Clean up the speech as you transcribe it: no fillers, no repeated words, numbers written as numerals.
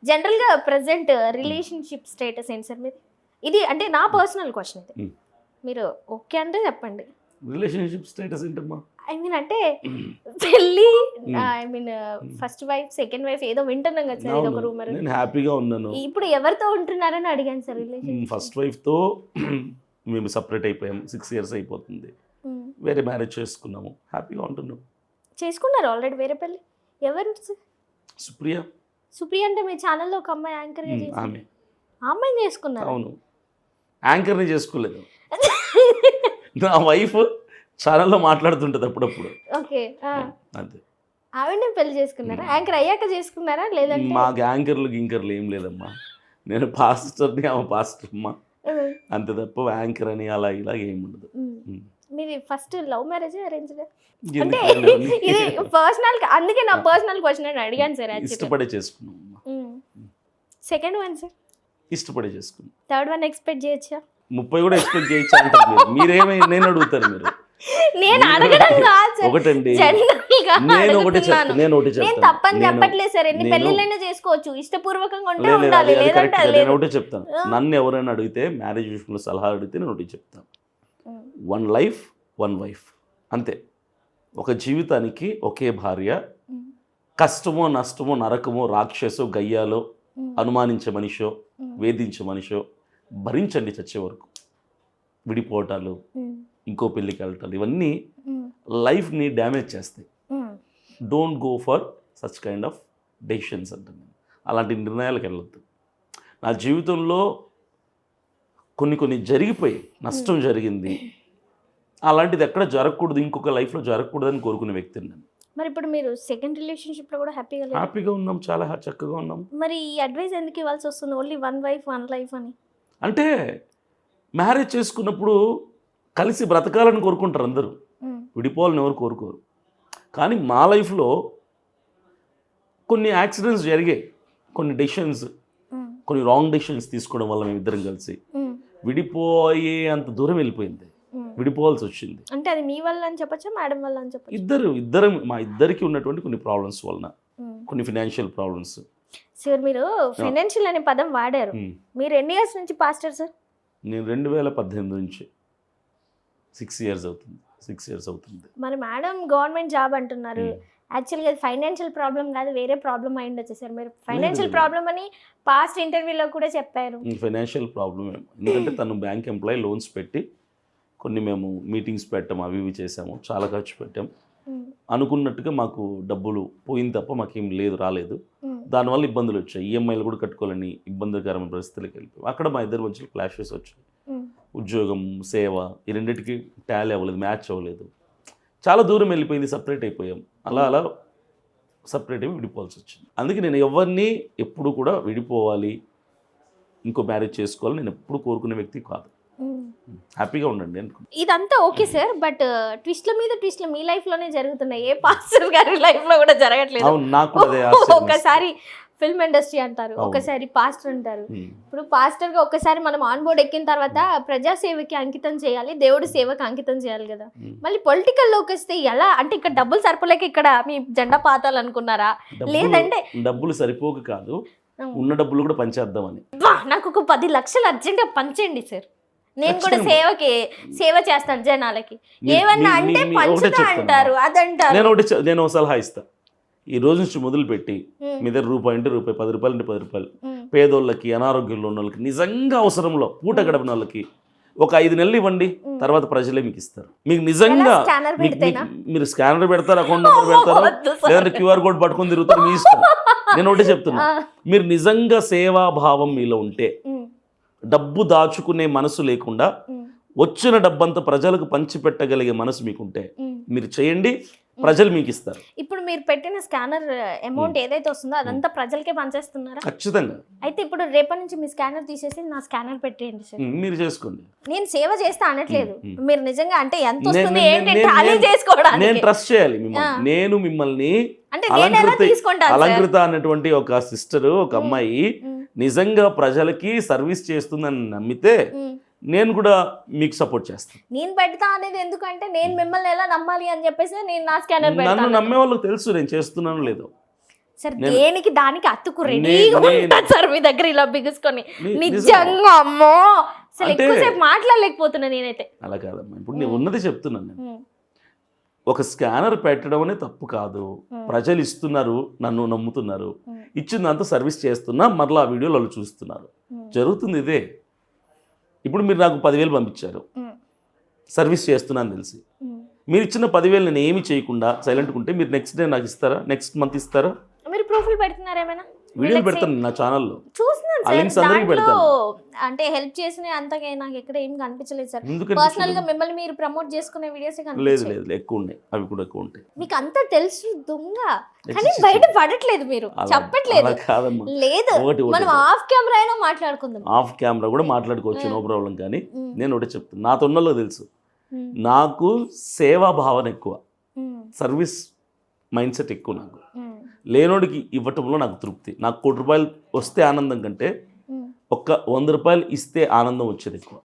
జనరల్గా present relationship status ఏంటి sir మీది? ఇది అంటే నా పర్సనల్ క్వశ్చన్ ఇది, మీరు ఓకే అంటే చెప్పండి. రిలేషన్షిప్ స్టేటస్ ఏంటమ్మా? ఐ మీన్ అంటే పెళ్ళి, I mean first wife second wife ఏదో వింటున్నాం కదా సార్, ఇది ఒక రూమర్. నేను హ్యాపీగా ఉన్నాను. ఇప్పుడు ఎవరితో ఉంటున్నారని అడిగాను సార్. రిలేషన్ ఫస్ట్ వైఫ్తో మేము సపరేట్ అయిపోయాం, 6 years అయిపోతుంది. వేరే మ్యారేజ్ చేసుకున్నాము, హ్యాపీగా ఉంటున్నాం. చేసుకున్నారు ఆల్రెడీ వేరే పెళ్ళి? ఎవరు సార్? సుప్రియ. సుప్రియ అంటే మీ ఛానల్లో ఒక అమ్మాయి యాంకర్గా చేసి ఆమె. ఆ అమ్మాయిని చేసుకున్నారు? అవును, యాంకర్ని చేసుకోలేదు. నా వైఫ్ ఛానల్లో మాట్లాడుతుంటది అప్పుడప్పుడు. ఓకే, అంతే. ఆవిడని పెళ్లి చేసుకున్నారా? యాంకర్ అయ్యాక చేసుకున్నారా లేదంటే? మాకు యాంకర్లు గింకర్లు ఏం లేదమ్మా, నేను పాస్టర్ని, ఆమె పాస్టర్ అమ్మా, అంతే తప్ప యాంకర్ అని అలా ఇలా ఏమి ఉండదు. మీది ఫస్ట్ లవ్ మ్యారేజ్ అరేంజ్డ్ అంటే ఇది పర్సనల్, అందుకే నా పర్సనల్ క్వశ్చన్ అని అడిగాను సార్. ఇష్టపడే చేసుకున్నాం. Second one sir? ఇష్టపడే చేసుకున్నాం. థర్డ్ వన్ ఎక్స్పెక్ట్ చేయొచ్చా? 30 కూడా ఎక్స్పెక్ట్ చేయొచ్చా అంటారు మీరు. మీరేమై నేను అడుగుతారు మీరు. నేను అడగడం కాదు సార్, ఒకటండి, నేను ఒకటి చెప్తాను. నేను తప్పని చెప్పట్లేదు సార్, ఎన్ని పెళ్ళిళ్ళైనా చేసుకోవచ్చు, ఇష్టపూర్వకంగా ఉంటే ఉండాలి, లేదంటే నేను ఒకటే చెప్తాను. నన్ను ఎవరైనా అడిగితే మ్యారేజ్ విషయంలో సలహా అడిగితే నేను ఒకటి చెప్తాను, 1 life 1 wife అంతే. ఒక జీవితానికి ఒకే భార్య. కష్టమో నష్టమో నరకమో రాక్షసో గయ్యాలో అనుమానించే మనిషో వేధించే మనిషో భరించండి చచ్చే వరకు. విడిపోవటాలు, ఇంకో పెళ్ళికి వెళ్ళటాలు, ఇవన్నీ లైఫ్ని డ్యామేజ్ చేస్తాయి. Don't go for such kind of decisions అంటాను నేను. అలాంటి నిర్ణయాలకు వెళ్ళొద్దు. నా జీవితంలో కొన్ని జరిగిపోయి నష్టం జరిగింది, అలాంటిది ఎక్కడ జరగకూడదు, ఇంకొక లైఫ్లో జరగకూడదు అని కోరుకునే వ్యక్తిని నేను. మరి ఇప్పుడు మీరు సెకండ్ రిలేషన్షిప్లో కూడా హ్యాపీగా ఉన్నాం, చాలా చక్కగా ఉన్నాం. మరి ఈ అడ్వైస్ ఎందుకు ఇవ్వాల్సి వస్తుంది, ఓన్లీ 1 wife 1 life అని? అంటే మ్యారేజ్ చేసుకున్నప్పుడు కలిసి బ్రతకాలని కోరుకుంటారు అందరూ, విడిపోవాలని ఎవరు కోరుకోరు. కానీ మా లైఫ్లో కొన్ని యాక్సిడెంట్స్ జరిగాయి, కొన్ని డెసిషన్స్, కొన్ని రాంగ్ డెసిషన్స్ తీసుకోవడం వల్ల మేము ఇద్దరం కలిసి విడిపోయే అంత దూరం వెళ్ళిపోయింది, విడిపోవాల్సి వచ్చింది. అంటే అది మీ వల్ల అని చెప్పచ్చా, మేడం వల్ల అని చెప్పచ్చు? ఇద్దరం మా ఇద్దరికి ఉన్నటువంటి కొన్ని ప్రాబ్లమ్స్ వలన, కొన్ని ఫినాన్షియల్ ప్రాబ్లమ్స్. సార్ మీరు ఫైనాన్షియల్ అనే పదం వాడారు, మీరు ఎన్ని ఇయర్స్ నుంచి పాస్టర్ సార్? నేను 2018 నుంచి 6 years అవుతుంది. మరి మేడం గవర్నమెంట్ జాబ్ అంటున్నారు, యాక్చువల్గా అది ఫైనాన్షియల్ ప్రాబ్లం కాదు, వేరే ప్రాబ్లం అయి ఉండొచ్చు సార్. మీరు ఫైనాన్షియల్ ప్రాబ్లం అని పాస్ట్ ఇంటర్వ్యూలో కూడా చెప్పారు. ఫైనాన్షియల్ ప్రాబ్లం ఎందుకంటే తను బ్యాంక్ ఎంప్లాయీ, లోన్స్ పెట్టి కొన్ని మేము మీటింగ్స్ పెట్టాము, అవి ఇవి చేసాము, చాలా ఖర్చు పెట్టాం. అనుకున్నట్టుగా మాకు డబ్బులు పోయింది తప్ప మాకేం రాలేదు. దానివల్ల ఇబ్బందులు వచ్చాయి, ఈఎంఐలు కూడా కట్టుకోవాలని ఇబ్బందికరమైన పరిస్థితులకు వెళ్ళిపోయాం. అక్కడ మా ఇద్దరి మధ్యలో క్లాషెస్ వచ్చాయి. ఉద్యోగం, సేవ, ఈ రెండింటికి టాలీ అవ్వలేదు, మ్యాచ్ అవ్వలేదు, చాలా దూరం వెళ్ళిపోయింది, సపరేట్ అయిపోయాం. అలా సపరేట్ అయ్యి విడిపోవాల్సి వచ్చింది. అందుకే నేను ఎవరిని ఎప్పుడు కూడా విడిపోవాలి, ఇంకో మ్యారేజ్ చేసుకోవాలి నేను ఎప్పుడు కోరుకునే వ్యక్తి కాదు. హ్యాపీగా ఉండండి అనుకుంటున్నాను. ఇదంతా ఓకే సార్, బట్ ట్విస్ట్ల మీద ట్విస్ట్లు మీ లైఫ్లోనే జరుగుతున్నాయి, ఏ పాస్టర్ గారి లైఫ్లో కూడా జరగట్లేదు. ఒకసారి ఫిల్మ్ ఇండస్ట్రీ అంటారు, ఒకసారి పాస్టర్ అంటారు. ఇప్పుడు పాస్టర్గా ఒకసారి మనం ఆన్ బోర్డ్ ఎక్కిన తర్వాత ప్రజాసేవకి అంకితం చేయాలి, దేవుడి సేవకి అంకితం చేయాలి కదా. మళ్ళీ పొలిటికల్లోకి వస్తే ఎలా అంటే ఇక్కడ డబ్బులు సరిపోలేక ఇక్కడ మీ జెండా పాతాలనుకున్నారా, లేదంటే డబ్బులు సరిపోక కాదు, ఉన్న డబ్బులు కూడా పంచేద్దామని. నాకు ఒక 10 లక్షలు అర్జెంట్గా పంచండి సార్, నేను కూడా సేవ చేస్తాను జనాలకి. ఏమన్నా అంటే పంచుతా అంటారు, అదంటారు. నేను సలహా ఇస్తా, ఈ రోజు నుంచి మొదలుపెట్టి మీ దగ్గర రూపాయి అంటే రూపాయి, 10 రూపాయలు అంటే 10 రూపాయలు, పేదోళ్ళకి, అనారోగ్యంలో ఉన్న వాళ్ళకి, నిజంగా అవసరంలో పూట గడపని వాళ్ళకి ఒక 5 నెలలు ఇవ్వండి, తర్వాత ప్రజలే మీకు ఇస్తారు. మీకు నిజంగా మీరు స్కానర్ పెడతారు, అకౌంట్ నెంబర్ పెడతారు, లేదంటే QR కోడ్ పట్టుకొని తిరుగుతారు, మీ ఇష్టం. నేను ఒకటే చెప్తున్నా, మీరు నిజంగా సేవాభావం మీలో ఉంటే, డబ్బు దాచుకునే మనసు లేకుండా వచ్చిన డబ్బంతా ప్రజలకు పంచిపెట్టగలిగే మనసు మీకుంటే మీరు చేయండి, ప్రజలు మీకు ఇస్తారు. ఇప్పుడు మీరు పెట్టిన స్కానర్ అమౌంట్ ఏదైతే వస్తుందో అదంతా ప్రజలకే పంచేస్తున్నారా? ఖచ్చితంగా. అయితే ఇప్పుడు రేపటి నుంచి మీ స్కానర్ తీసేసి నా స్కానర్ పెట్టేయండి సార్, మీరు చేసుకోండి. నేను సేవ చేస్తా అనట్లేదు, మీరు నిజంగా అంటే ఎంత వస్తుంది ఏంటి టాలీ చేసుకోవడానికి నేను ట్రస్ట్ చేయాలి మిమ్మల్ని. నేను మిమ్మల్ని అలంకృత అనేటువంటి ఒక సిస్టర్, ఒక అమ్మాయి నిజంగా ప్రజలకి సర్వీస్ చేస్తుందని నమ్మితే నేను కూడా మీకు సపోర్ట్ చేస్తాను. నేను పెడతా అనేది ఎందుకంటే నేను మిమ్మల్ని ఎలా నమ్మాలి అని చెప్పేసి నేను నా స్కానర్ నన్ను నమ్మే వాళ్ళకి తెలుసు నేను చేస్తున్నాను లేదో. సార్ దేనికి దానికి అతుకు రెడీగా ఉంటాను సార్ మీ దగ్గర ఇలా బిగుసుకొని. నిజంగా అమ్మో అసలు ఎక్కువసేపు మాట్లాడలేకపోతున్నా నేనైతే. అలా కాదమ్మా, ఇప్పుడు నేను ఉన్నది చెప్తున్నాను. నేను ఒక స్కానర్ పెట్టడం అనే తప్పు కాదు. ప్రజలు ఇస్తున్నారు, నన్ను నమ్ముతున్నారు, ఇచ్చిందంతా సర్వీస్ చేస్తున్నా, మరలా ఆ వీడియోలు వాళ్ళు చూస్తున్నారు. జరుగుతుంది ఇదే. ఇప్పుడు మీరు నాకు 10,000 పంపించారు, సర్వీస్ చేస్తున్నాను తెలిసి. మీరు ఇచ్చిన 10,000 నేను ఏమి చేయకుండా సైలెంట్గా ఉంటే మీరు నెక్స్ట్ డే నాకు ఇస్తారా? నెక్స్ట్ మంత్ ఇస్తారా? మీరు ప్రొఫైల్ పెడుతున్నారు ఏమైనా? వీడియోలు పెడతాను నా ఛానల్లో, చూస్తున్నాను ఆ లింక్స్ అందరికీ పెడతాను. అంటే హెల్ప్ చేసిన అంతగా నాకు ఎక్కడ ఏం కనిపించలేదు సార్. పర్సనల్ గా మిమ్మల్ని మీరు ప్రమోట్ చేసుకునే వీడియోస్ లేదు లేదు ఎక్కువ ఉన్నాయి, అవి కూడా ఎక్కువ ఉంటాయి. మీకు అంతా తెలుసు దొంగ, కానీ బయట పడట్లేదు, మీరు చెప్పట్లేదు. లేదు, మనం ఆఫ్ కెమెరా అయినా మాట్లాడుకుందాం. ఆఫ్ కెమెరా కూడా మాట్లాడుకోవచ్చు, నో ప్రాబ్లం. కానీ నేను ఒకటి చెప్తాను, నాతో ఉన్నలో తెలుసు, నాకు సేవా భావన ఎక్కువ, సర్వీస్ మైండ్ సెట్ ఎక్కువ. నాకు లేనోడికి ఇవ్వటంలో నాకు తృప్తి. నాకు 1 కోటి రూపాయలు వస్తే ఆనందం కంటే ఒక్క 100 రూపాయలు ఇస్తే ఆనందం వచ్చేది ఎక్కువ.